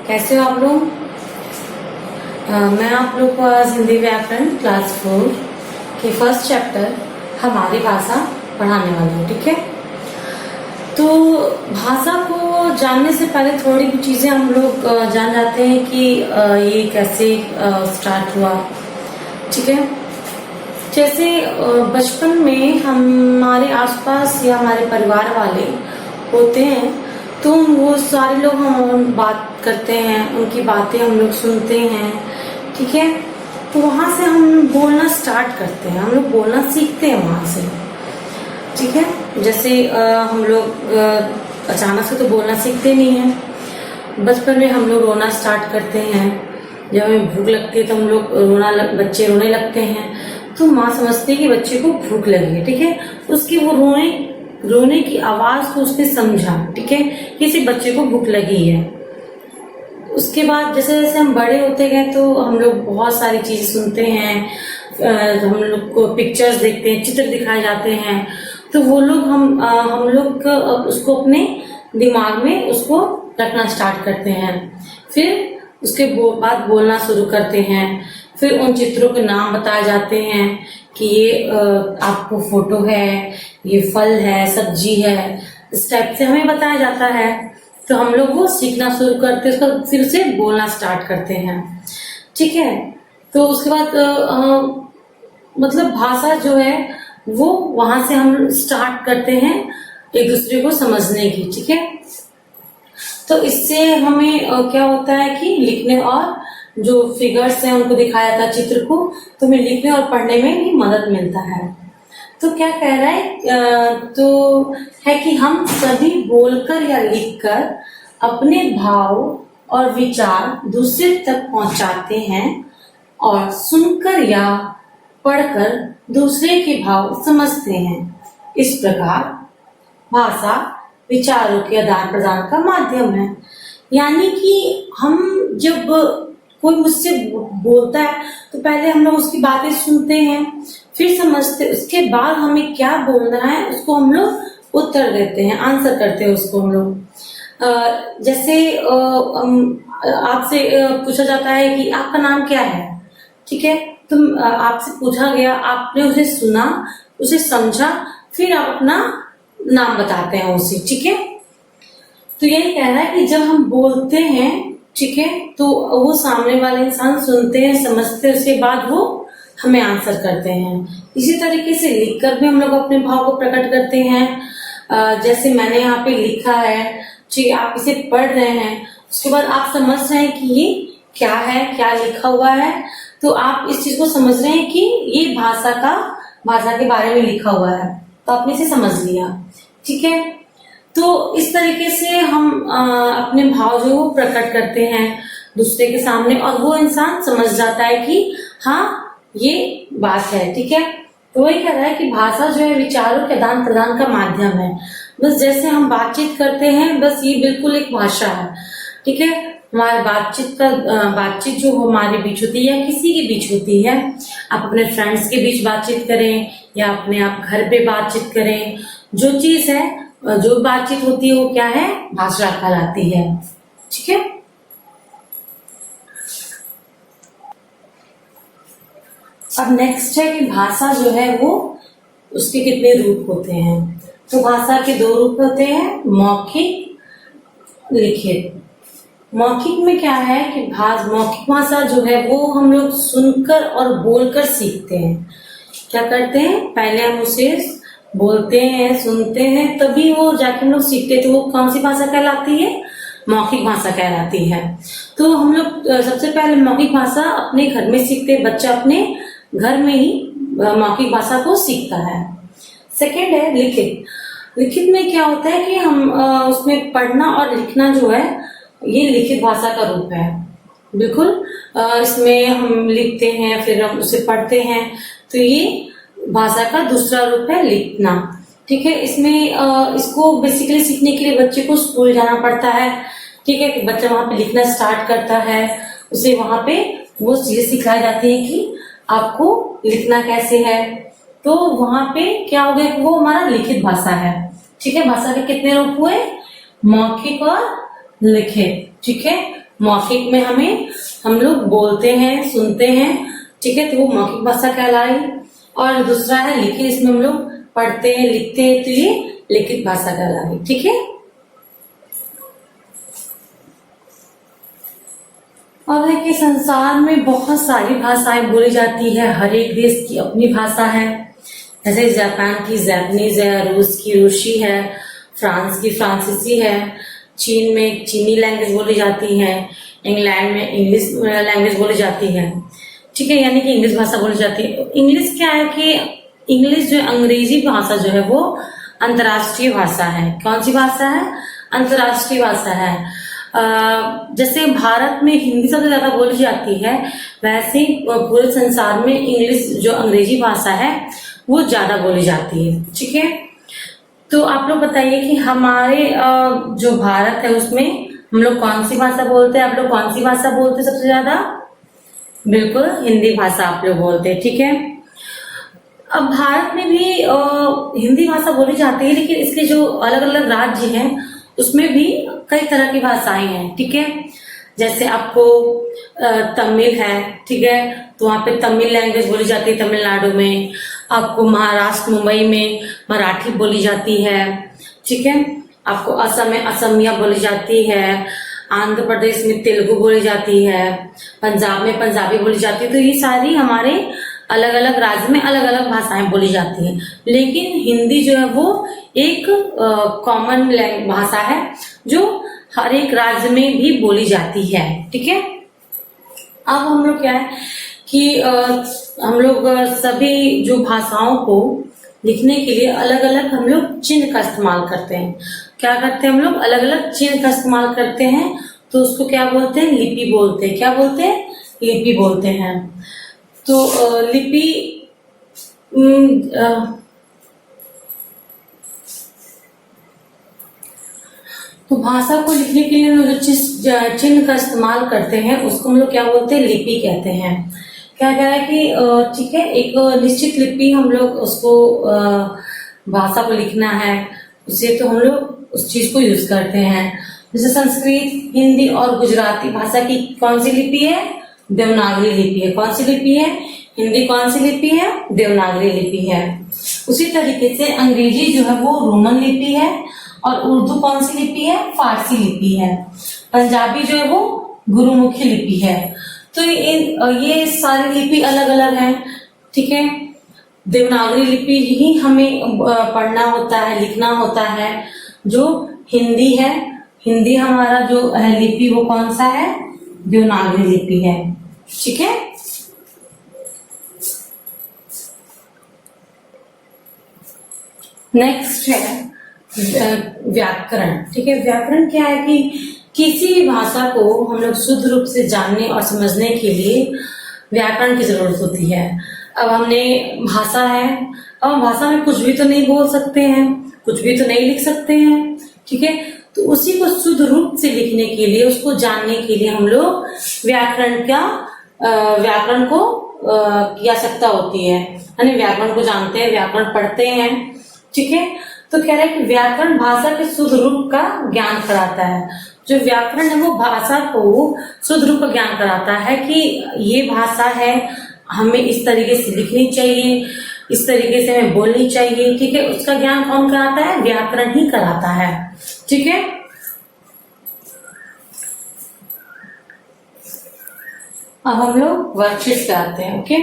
कैसे हो आप लोग? मैं आप लोग को आज हिंदी व्याकरण क्लास 4 के फर्स्ट चैप्टर हमारी भाषा पढ़ाने वाली हूँ। ठीक है, तो भाषा को जानने से पहले थोड़ी भी चीजें हम लोग जान जाते हैं कि ये कैसे स्टार्ट हुआ। ठीक है, जैसे बचपन में हमारे आसपास या हमारे परिवार वाले होते हैं तो वो सारे लोग हम बात करते हैं, उनकी बातें हम लोग सुनते हैं। ठीक है, तो वहां से हम बोलना स्टार्ट करते हैं, हम लोग बोलना सीखते हैं वहां से। ठीक है, जैसे हम लोग अचानक से तो बोलना सीखते नहीं हैं। बचपन में हम लोग रोना स्टार्ट करते हैं, जब हमें भूख लगती है तो हम लोग बच्चे रोने लगते हैं, तो माँ समझती है कि बच्चे को भूख लगी है। ठीक है, उसकी वो रोने की आवाज को उसने समझा। ठीक है, किसी बच्चे को भूख लगी है। उसके बाद जैसे जैसे हम बड़े होते गए तो हम लोग बहुत सारी चीजें सुनते हैं, हम लोग को पिक्चर्स देखते हैं, चित्र दिखाए जाते हैं, तो वो लोग हम लोग उसको अपने दिमाग में उसको रखना स्टार्ट करते हैं। फिर उसके बाद बोलना शुरू करते हैं। फिर उन चित्रों के नाम बताए जाते हैं कि ये आपको फोटो है, ये फल है, सब्जी है, इस टाइप से हमें बताया जाता है। तो हम लोग वो सीखना शुरू करते हैं, उसको फिर से बोलना स्टार्ट करते हैं। ठीक है, तो उसके बाद मतलब भाषा जो है वो वहां से हम स्टार्ट करते हैं एक दूसरे को समझने की। ठीक है, तो इससे हमें क्या होता है कि लिखने और जो फिगर्स हैं उनको दिखाया जाता है, चित्र को, तो हमें लिखने और पढ़ने में भी मदद मिलता है। तो क्या कह रहा है, तो है कि हम सभी बोलकर या लिखकर अपने भाव और विचार दूसरे तक पहुंचाते हैं और सुनकर या पढ़कर दूसरे के भाव समझते हैं। इस प्रकार भाषा विचारों के आदान प्रदान का माध्यम है। यानी कि हम जब कोई मुझसे बोलता है तो पहले हम लोग उसकी बातें सुनते हैं, फिर समझते, उसके बाद हमें क्या बोलना है उसको हम लोग उत्तर देते हैं, आंसर करते हैं उसको हम लोग। जैसे आपसे पूछा जाता है कि आपका नाम क्या है। ठीक है, तो आपसे पूछा गया, आपने उसे सुना, उसे समझा, फिर आप अपना नाम बताते हैं उसे। ठीक है, तो यही कह रहा है कि जब हम बोलते हैं, ठीक है, तो वो सामने वाले इंसान सुनते हैं, समझते हैं, उसके बाद वो हमें आंसर करते हैं। इसी तरीके से लिखकर भी हम लोग अपने भाव को प्रकट करते हैं। जैसे मैंने यहाँ पे लिखा है, ठीक है, आप इसे पढ़ रहे हैं, उसके बाद आप समझ रहे हैं कि ये क्या है, क्या लिखा हुआ है, तो आप इस चीज को समझ रहे हैं कि ये भाषा के बारे में लिखा हुआ है, तो आपने इसे समझ लिया। ठीक है, तो इस तरीके से हम अपने भाव जो प्रकट करते हैं दूसरे के सामने, और वो इंसान समझ जाता है कि हाँ ये बात है। ठीक है, तो वही कह रहा है कि भाषा जो है विचारों के आदान प्रदान का माध्यम है। बस जैसे हम बातचीत करते हैं, बस ये बिल्कुल एक भाषा है। ठीक है, हमारे बातचीत जो हमारे बीच होती है या किसी के बीच होती है, आप अपने फ्रेंड्स के बीच बातचीत करें या अपने आप घर पे बातचीत करें, जो चीज है, जो बातचीत होती है वो क्या है, भाषा कहलाती है। ठीक है, अब नेक्स्ट है कि भाषा जो है वो उसके कितने रूप होते हैं। तो भाषा के 2 रूप होते हैं, मौखिक, लिखित। मौखिक में क्या है कि मौखिक भाषा जो है वो हम लोग सुनकर और बोलकर सीखते हैं। क्या करते हैं, पहले हम उसे बोलते हैं, सुनते हैं, तभी वो जाके हम लोग सीखते हैं। तो वो कौन सी भाषा कहलाती है, मौखिक भाषा कहलाती है। तो हम लोग सबसे पहले मौखिक भाषा अपने घर में सीखते हैं, बच्चा अपने घर में ही मौखिक भाषा को सीखता है। सेकेंड है लिखित। लिखित में क्या होता है कि हम उसमें पढ़ना और लिखना जो है ये लिखित भाषा का रूप है। बिल्कुल, इसमें हम लिखते हैं, फिर हम उसे पढ़ते हैं, तो ये भाषा का दूसरा रूप है लिखना। ठीक है, इसमें इसको बेसिकली सीखने के लिए बच्चे को स्कूल जाना पड़ता है। ठीक है, कि बच्चा वहां पे लिखना स्टार्ट करता है, उसे वहां पे वो चीजें सिखाई जाती है कि आपको लिखना कैसे है, तो वहां पे क्या हो गया, वो हमारा लिखित भाषा है। ठीक है, भाषा के कितने रूप हुए, मौखिक और लिखित। ठीक है, मौखिक में हम लोग बोलते हैं, सुनते हैं। ठीक है, तो वो मौखिक भाषा कहलाई। और दूसरा है लिखित, इसमें हम लोग पढ़ते हैं, लिखते हैं, तो ये लिखित भाषा कहलाई। ठीक है, और देखिए संसार में बहुत सारी भाषाएं बोली जाती है, हर एक देश की अपनी भाषा है। जैसे जापान की जापानीज है, रूस की रूसी है, फ्रांस की फ्रांसीसी है, चीन में चीनी लैंग्वेज बोली जाती है, इंग्लैंड में इंग्लिश लैंग्वेज बोली जाती है। ठीक है, यानी कि इंग्लिश भाषा बोली जाती है। इंग्लिश क्या है कि इंग्लिश जो अंग्रेजी भाषा जो है वो अंतर्राष्ट्रीय भाषा है। कौन सी भाषा है, अंतर्राष्ट्रीय भाषा है। जैसे भारत में हिंदी सबसे ज्यादा बोली जाती है, वैसे ही पूरे संसार में इंग्लिश जो अंग्रेजी भाषा है वो ज्यादा बोली जाती है। ठीक है, तो आप लोग बताइए कि हमारे जो भारत है उसमें हम लोग कौन सी भाषा बोलते हैं, आप लोग कौन सी भाषा बोलते हैं सबसे ज्यादा? बिल्कुल हिंदी भाषा आप लोग बोलते हैं। ठीक है, अब भारत में भी हिंदी भाषा बोली जाती है, लेकिन इसके जो अलग अलग राज्य हैं उसमें भी कई तरह की भाषाएं हैं। ठीक है, जैसे आपको तमिल है, ठीक है, तो वहाँ पे तमिल लैंग्वेज बोली जाती है तमिलनाडु में। आपको महाराष्ट्र मुंबई में मराठी बोली जाती है। ठीक है, आपको असम में असमिया बोली जाती है, आंध्र प्रदेश में तेलुगु बोली जाती है, पंजाब में पंजाबी बोली जाती है। तो ये सारी हमारे अलग अलग राज्य में अलग अलग भाषाएं बोली जाती हैं, लेकिन हिंदी जो है वो एक कॉमन भाषा है जो हर एक राज्य में भी बोली जाती है। ठीक है, अब हम लोग क्या है कि हम लोग सभी जो भाषाओं को लिखने के लिए अलग अलग हम लोग चिन्ह का इस्तेमाल करते हैं। क्या करते हैं हम लोग? अलग अलग चिन्ह का इस्तेमाल करते हैं, तो उसको क्या बोलते हैं? लिपि बोलते हैं। क्या बोलते हैं? लिपि बोलते हैं। तो लिपि तो भाषा को लिखने के लिए हम लोग जो चिन्ह का इस्तेमाल करते हैं उसको हम लोग क्या बोलते हैं? लिपि कहते हैं। क्या कह रहा है कि ठीक है, एक निश्चित लिपि हम लोग उसको भाषा को लिखना है, उसे तो हम लोग उस चीज को यूज करते हैं। जैसे संस्कृत, हिंदी और गुजराती भाषा की कौन सी लिपि है? देवनागरी लिपि है। कौन सी लिपि है? हिंदी कौन सी लिपि है? देवनागरी लिपि है। उसी तरीके से अंग्रेजी जो है वो रोमन लिपि है, और उर्दू कौन सी लिपि है? फारसी लिपि है। पंजाबी जो है वो गुरुमुखी लिपि है। तो ये सारी लिपि अलग अलग है। ठीक है, देवनागरी लिपि ही हमें पढ़ना होता है, लिखना होता है। जो हिंदी है, हिंदी हमारा जो है लिपि वो कौन सा है? देवनागरी लिपि है। ठीक है, नेक्स्ट है व्याकरण। ठीक है, व्याकरण क्या है कि किसी भी भाषा को हम लोग शुद्ध रूप से जानने और समझने के लिए व्याकरण की जरूरत होती है। अब हमने भाषा है, अब हम भाषा में कुछ भी तो नहीं बोल सकते हैं, कुछ भी तो नहीं लिख सकते हैं। ठीक है, तो उसी को शुद्ध रूप से लिखने के लिए, उसको जानने के लिए हम लोग व्याकरण को की आवश्यकता होती है, यानी व्याकरण को जानते हैं, व्याकरण पढ़ते हैं। ठीक है, तो कह रहे हैं कि व्याकरण भाषा के शुद्ध रूप का ज्ञान कराता है। जो व्याकरण है वो भाषा को शुद्ध रूप का ज्ञान कराता है कि ये भाषा है, हमें इस तरीके से लिखनी चाहिए, इस तरीके से हमें बोलनी चाहिए। ठीक है, उसका ज्ञान कौन कराता है? व्याकरण ही कराता है। ठीक है, अब हम लोग वर्कशीट पे आते हैं। ओके,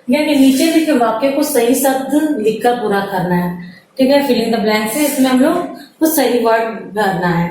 यानी नीचे लिखे वाक्य को सही शब्द लिखकर पूरा करना है। ठीक है, फिलिंग द ब्लैंक्स है, इसमें हम लोग कुछ सही वर्ड भरना है।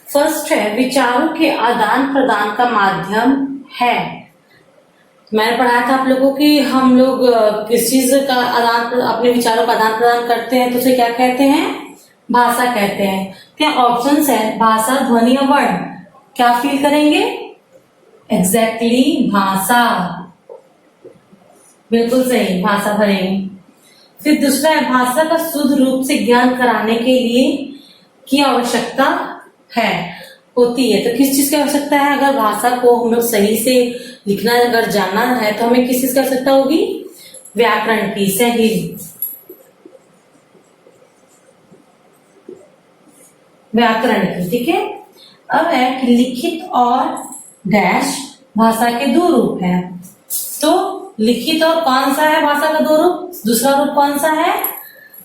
फर्स्ट है विचारों के आदान प्रदान का माध्यम है। मैंने पढ़ाया था आप लोगों की हम लोग किस चीज का अपने विचारों का आदान प्रदान करते हैं तो उसे क्या कहते हैं? भाषा कहते हैं। क्या ऑप्शंस है? भाषा, ध्वनि और वर्ण। क्या फील करेंगे? एग्जैक्टली भाषा, बिल्कुल सही, भाषा भरेंगे। फिर दूसरा है भाषा का शुद्ध रूप से ज्ञान कराने के लिए की आवश्यकता है, होती है। तो किस चीज की आवश्यकता है? अगर भाषा को हम लोग सही से लिखना, अगर जानना है तो हमें किस चीज की आवश्यकता होगी? व्याकरण की, सही, व्याकरण की, ठीक है। अब है कि लिखित और डैश भाषा के दो रूप हैं। तो लिखित और कौन सा है भाषा का दो रूप? दूसरा रूप कौन सा है?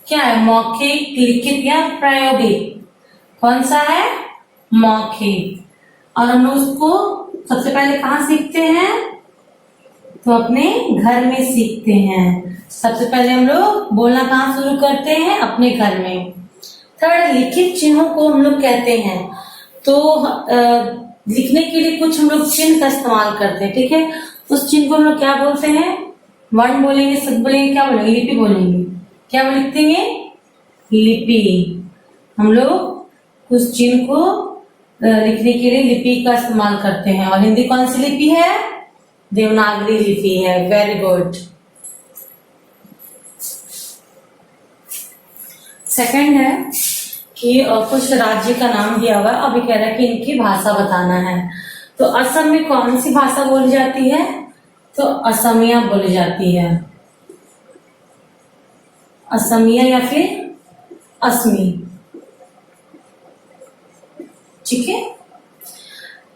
क्या है? मौखिक, लिखित या प्रायोगिक? कौन सा है? मौखिक। और हम लोग उसको सबसे पहले कहाँ सीखते हैं? तो अपने घर में सीखते हैं। सबसे पहले हम लोग बोलना कहाँ शुरू करते हैं? अपने घर में। थर्ड, लिखित चिन्हों को हम लोग कहते हैं। तो लिखने के लिए कुछ हम लोग चिन्ह का इस्तेमाल करते हैं, ठीक है। उस चिन्ह को हम लोग क्या बोलते हैं? वर्ण बोलेंगे, शब्द बोलेंगे, क्या बोलेंगे? लिपि बोलेंगे। क्या लिखते हैं? लिपि। हम लोग उस चिन्ह को लिखने के लिए लिपि का इस्तेमाल करते हैं। और हिंदी कौन सी लिपि है? देवनागरी लिपि है। Very good. सेकंड है कि कुछ राज्य का नाम दिया हुआ है, अभी कह रहा है कि इनकी भाषा बताना है। तो असम में कौन सी भाषा बोली जाती है? तो असमिया बोली जाती है। असमिया या फिर असमी, ठीक है।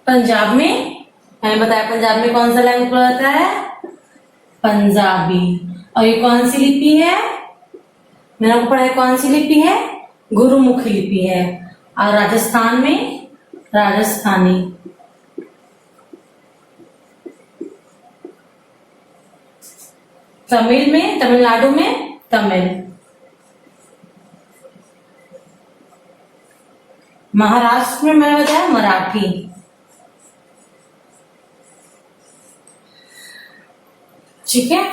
पंजाब में, मैंने बताया पंजाब में कौन सा लैंग्वेज बोला जाता है? पंजाबी। और ये कौन सी लिपि है? मैंने आपको पढ़ाया कौन सी लिपि है? गुरुमुखी लिपि है। और राजस्थान में राजस्थानी। तमिल में, तमिलनाडु में तमिल। महाराष्ट्र में मैंने बताया मराठी। ठीक है।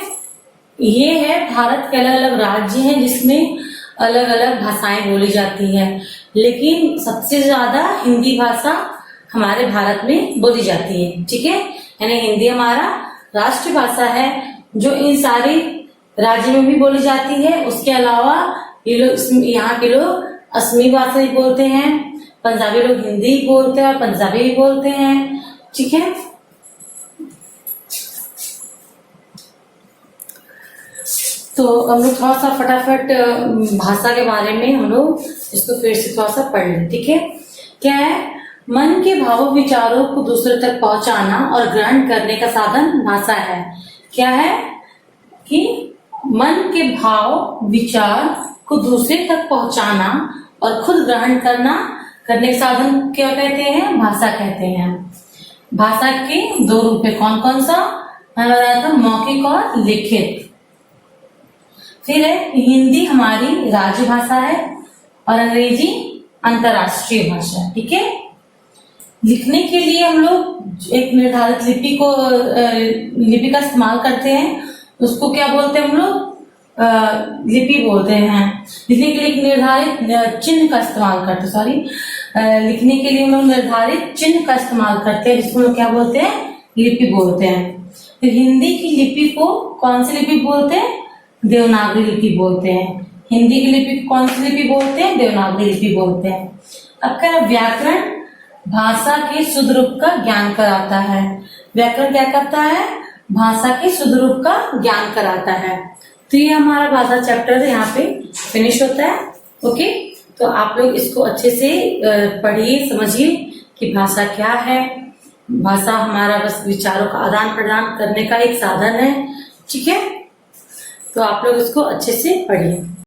ये है भारत के अलग अलग राज्य हैं जिसमें अलग अलग भाषाएं बोली जाती हैं, लेकिन सबसे ज्यादा हिंदी भाषा हमारे भारत में बोली जाती है, ठीक है। यानी हिंदी हमारा राष्ट्रीय भाषा है जो इन सारे राज्यों में भी बोली जाती है। उसके अलावा ये लोग, यहाँ के लोग असमी भाषा ही बोलते हैं, पंजाबी लोग हिंदी बोलते हैं और पंजाबी भी बोलते हैं, ठीक है। तो हम लोग थोड़ा सा फटाफट भाषा के बारे में हम लोग इसको फिर से थोड़ा सा पढ़ लें, ठीक है। क्या है? मन के भावों विचारों को दूसरे तक पहुंचाना और ग्रहण करने का साधन भाषा है। क्या है? कि मन के भाव विचार को दूसरे तक पहुंचाना और खुद ग्रहण करने के साधन क्या कहते हैं? भाषा कहते हैं। भाषा के दो रूप है, कौन कौन सा? मैंने बताया था, मौखिक और लिखित। फिर है हिंदी हमारी राज्य भाषा है और अंग्रेजी अंतरराष्ट्रीय भाषा है, ठीक है। लिखने के लिए हम लोग एक निर्धारित लिपि का इस्तेमाल करते हैं, उसको क्या बोलते हैं हम लोग? लिपि बोलते हैं। लिखने के लिए एक निर्धारित चिन्ह का इस्तेमाल करते हैं, लिखने के लिए हम लोग निर्धारित चिन्ह का इस्तेमाल करते हैं, जिसको लोग क्या बोलते हैं? लिपि बोलते हैं। फिर हिंदी की लिपि को कौन सी लिपि बोलते हैं? देवनागरी लिपि बोलते हैं। हिंदी की लिपि कौन सी लिपि बोलते हैं? देवनागरी लिपि बोलते हैं। अब क्या? व्याकरण भाषा के शुद्ध रूप का ज्ञान कराता है। व्याकरण क्या करता है? भाषा के शुद्ध रूप का ज्ञान कराता है। तो ये हमारा भाषा चैप्टर यहाँ पे फिनिश होता है। ओके, तो आप लोग इसको अच्छे से पढ़िए, समझिए कि भाषा क्या है। भाषा हमारा बस विचारों का आदान प्रदान करने का एक साधन है, ठीक है। तो आप लोग इसको अच्छे से पढ़िए।